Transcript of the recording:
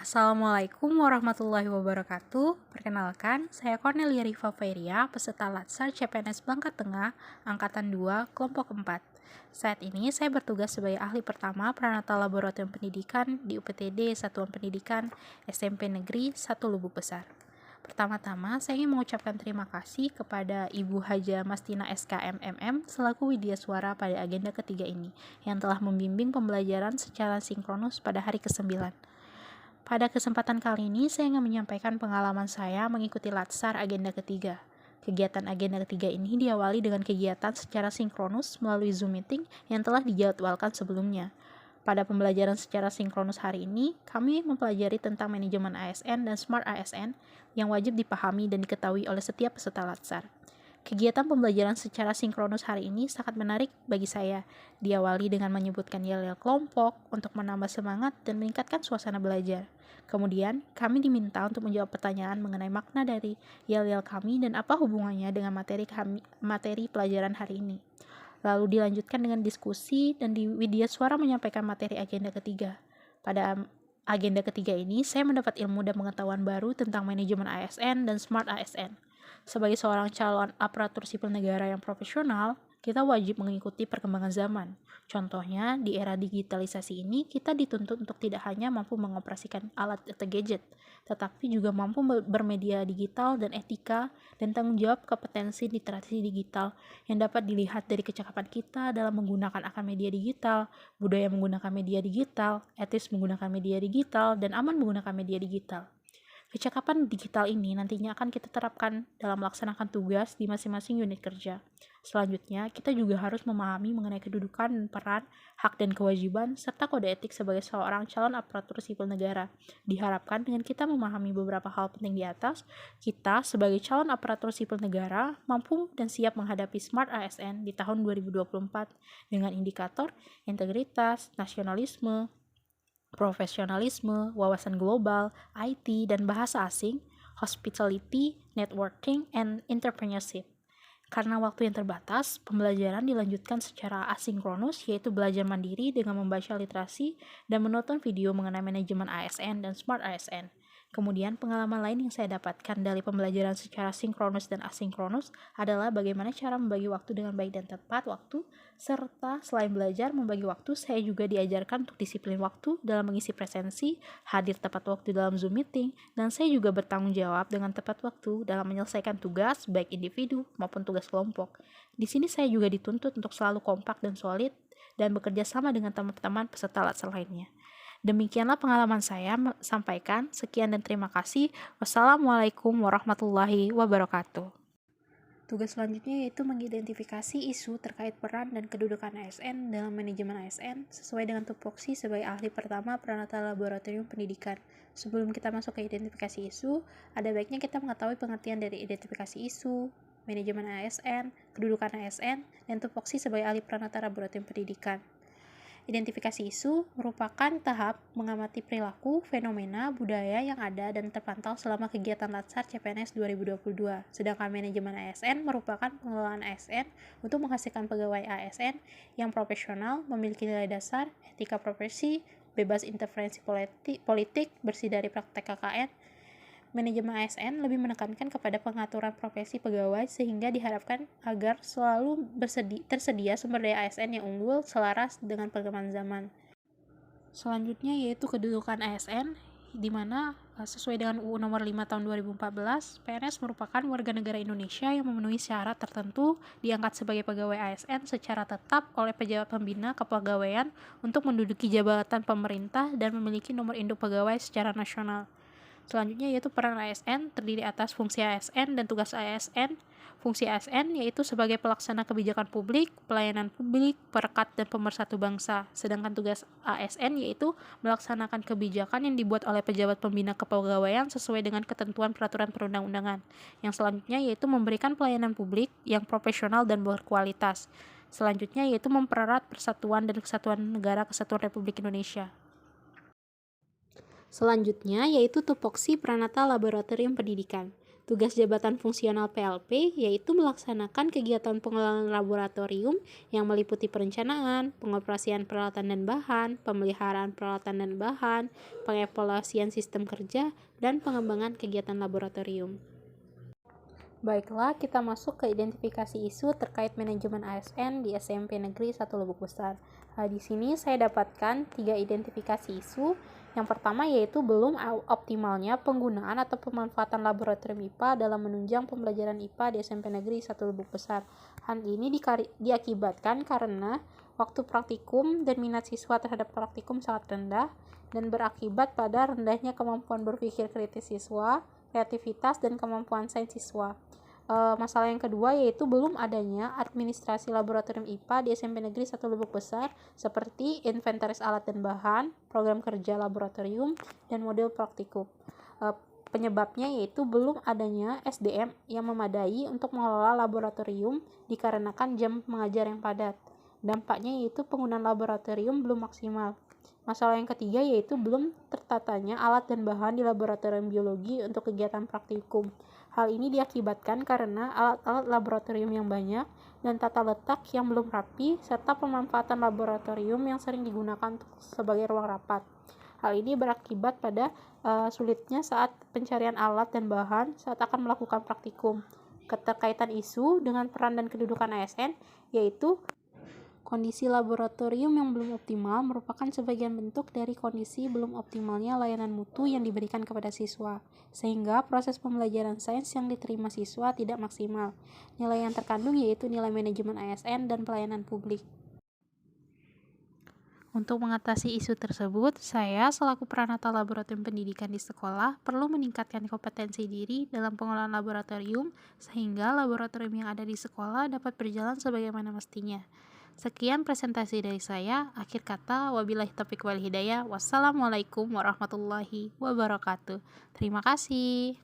Assalamualaikum warahmatullahi wabarakatuh. Perkenalkan, saya Cornelia Riva Feria, peserta Latsar CPNS Bangka Tengah, Angkatan 2, Kelompok 4. Saat ini saya bertugas sebagai ahli pertama Pranata Laboratorium Pendidikan di UPTD Satuan Pendidikan SMP Negeri 1 Lubuk Besar. Pertama-tama, saya ingin mengucapkan terima kasih kepada Ibu Haja Mastina SKMMM selaku Widya Suara pada agenda ketiga ini, yang telah membimbing pembelajaran secara sinkronus pada hari ke-9. Pada kesempatan kali ini, saya ingin menyampaikan pengalaman saya mengikuti Latsar agenda ketiga. Kegiatan agenda ketiga ini diawali dengan kegiatan secara sinkronus melalui Zoom meeting yang telah dijadwalkan sebelumnya. Pada pembelajaran secara sinkronus hari ini, kami mempelajari tentang manajemen ASN dan Smart ASN yang wajib dipahami dan diketahui oleh setiap peserta Latsar. Kegiatan pembelajaran secara sinkronus hari ini sangat menarik bagi saya. Diawali dengan menyebutkan yel-yel kelompok untuk menambah semangat dan meningkatkan suasana belajar. Kemudian, kami diminta untuk menjawab pertanyaan mengenai makna dari yel-yel kami dan apa hubungannya dengan materi pelajaran hari ini. Lalu dilanjutkan dengan diskusi dan Widya Suara menyampaikan materi agenda ketiga. Pada agenda ketiga ini, saya mendapat ilmu dan pengetahuan baru tentang manajemen ASN dan Smart ASN. Sebagai seorang calon aparatur sipil negara yang profesional, kita wajib mengikuti perkembangan zaman. Contohnya, di era digitalisasi ini, kita dituntut untuk tidak hanya mampu mengoperasikan alat atau gadget, tetapi juga mampu bermedia digital dan etika dan tanggung jawab kompetensi literasi digital yang dapat dilihat dari kecakapan kita dalam menggunakan akan media digital, budaya menggunakan media digital, etis menggunakan media digital, dan aman menggunakan media digital. Kecakapan digital ini nantinya akan kita terapkan dalam melaksanakan tugas di masing-masing unit kerja. Selanjutnya, kita juga harus memahami mengenai kedudukan dan peran, hak dan kewajiban, serta kode etik sebagai seorang calon aparatur sipil negara. Diharapkan dengan kita memahami beberapa hal penting di atas, kita sebagai calon aparatur sipil negara mampu dan siap menghadapi Smart ASN di tahun 2024 dengan indikator integritas, nasionalisme, profesionalisme, wawasan global, IT, dan bahasa asing, hospitality, networking, and entrepreneurship. Karena waktu yang terbatas, pembelajaran dilanjutkan secara asinkronus, yaitu belajar mandiri dengan membaca literasi dan menonton video mengenai manajemen ASN dan Smart ASN. Kemudian, pengalaman lain yang saya dapatkan dari pembelajaran secara sinkronus dan asinkronus adalah bagaimana cara membagi waktu dengan baik dan tepat waktu, serta selain belajar membagi waktu, saya juga diajarkan untuk disiplin waktu dalam mengisi presensi, hadir tepat waktu dalam Zoom meeting, dan saya juga bertanggung jawab dengan tepat waktu dalam menyelesaikan tugas baik individu maupun tugas kelompok. Di sini saya juga dituntut untuk selalu kompak dan solid dan bekerja sama dengan teman-teman peserta Latsar lainnya. Demikianlah pengalaman saya sampaikan. Sekian dan terima kasih. Wassalamualaikum warahmatullahi wabarakatuh. Tugas selanjutnya yaitu mengidentifikasi isu terkait peran dan kedudukan ASN dalam manajemen ASN sesuai dengan tupoksi sebagai ahli pertama Pranata Laboratorium Pendidikan. Sebelum kita masuk ke identifikasi isu, ada baiknya kita mengetahui pengertian dari identifikasi isu, manajemen ASN, kedudukan ASN, dan tupoksi sebagai ahli Pranata Laboratorium Pendidikan. Identifikasi isu merupakan tahap mengamati perilaku, fenomena, budaya yang ada dan terpantau selama kegiatan Latsar CPNS 2022. Sedangkan manajemen ASN merupakan pengelolaan ASN untuk menghasilkan pegawai ASN yang profesional, memiliki nilai dasar, etika profesi, bebas interferensi politik, bersih dari praktek KKN. Manajemen ASN lebih menekankan kepada pengaturan profesi pegawai sehingga diharapkan agar selalu tersedia sumber daya ASN yang unggul selaras dengan perkembangan zaman. Selanjutnya yaitu kedudukan ASN, di mana sesuai dengan UU Nomor 5 Tahun 2014, PNS merupakan warga negara Indonesia yang memenuhi syarat tertentu diangkat sebagai pegawai ASN secara tetap oleh pejabat pembina kepegawaian untuk menduduki jabatan pemerintah dan memiliki nomor induk pegawai secara nasional. Selanjutnya yaitu peran ASN terdiri atas fungsi ASN dan tugas ASN. Fungsi ASN yaitu sebagai pelaksana kebijakan publik, pelayanan publik, perekat dan pemersatu bangsa. Sedangkan tugas ASN yaitu melaksanakan kebijakan yang dibuat oleh pejabat pembina kepegawaian sesuai dengan ketentuan peraturan perundang-undangan. Yang selanjutnya yaitu memberikan pelayanan publik yang profesional dan berkualitas. Selanjutnya yaitu mempererat persatuan dan kesatuan negara Kesatuan Republik Indonesia. Selanjutnya yaitu tupoksi Pranata Laboratorium Pendidikan. Tugas jabatan fungsional PLP yaitu melaksanakan kegiatan pengelolaan laboratorium yang meliputi perencanaan, pengoperasian peralatan dan bahan, pemeliharaan peralatan dan bahan, pengevaluasian sistem kerja, dan pengembangan kegiatan laboratorium. Baiklah, kita masuk ke identifikasi isu terkait manajemen ASN di SMP Negeri 1 Lubuk Besar. Di sini saya dapatkan 3 identifikasi isu. Yang pertama yaitu belum optimalnya penggunaan atau pemanfaatan laboratorium IPA dalam menunjang pembelajaran IPA di SMP Negeri 1 Lubuk Besar. Hal ini diakibatkan karena waktu praktikum dan minat siswa terhadap praktikum sangat rendah dan berakibat pada rendahnya kemampuan berpikir kritis siswa, kreativitas, dan kemampuan sains siswa. Masalah yang kedua yaitu belum adanya administrasi laboratorium IPA di SMP Negeri 1 Lubuk Besar seperti inventaris alat dan bahan, program kerja laboratorium, dan model praktikum. Penyebabnya yaitu belum adanya SDM yang memadai untuk mengelola laboratorium dikarenakan jam mengajar yang padat. Dampaknya yaitu penggunaan laboratorium belum maksimal. Masalah yang ketiga yaitu belum tertatanya alat dan bahan di laboratorium biologi untuk kegiatan praktikum. Hal ini diakibatkan karena alat-alat laboratorium yang banyak dan tata letak yang belum rapi, serta pemanfaatan laboratorium yang sering digunakan sebagai ruang rapat. Hal ini berakibat pada sulitnya saat pencarian alat dan bahan saat akan melakukan praktikum. Keterkaitan isu dengan peran dan kedudukan ASN, yaitu kondisi laboratorium yang belum optimal merupakan sebagian bentuk dari kondisi belum optimalnya layanan mutu yang diberikan kepada siswa, sehingga proses pembelajaran sains yang diterima siswa tidak maksimal. Nilai yang terkandung yaitu nilai manajemen ASN dan pelayanan publik. Untuk mengatasi isu tersebut, saya selaku peranata laboratorium pendidikan di sekolah perlu meningkatkan kompetensi diri dalam pengelolaan laboratorium sehingga laboratorium yang ada di sekolah dapat berjalan sebagaimana mestinya. Sekian presentasi dari saya. Akhir kata, wabillahi taufiq wal hidayah. Wassalamualaikum warahmatullahi wabarakatuh. Terima kasih.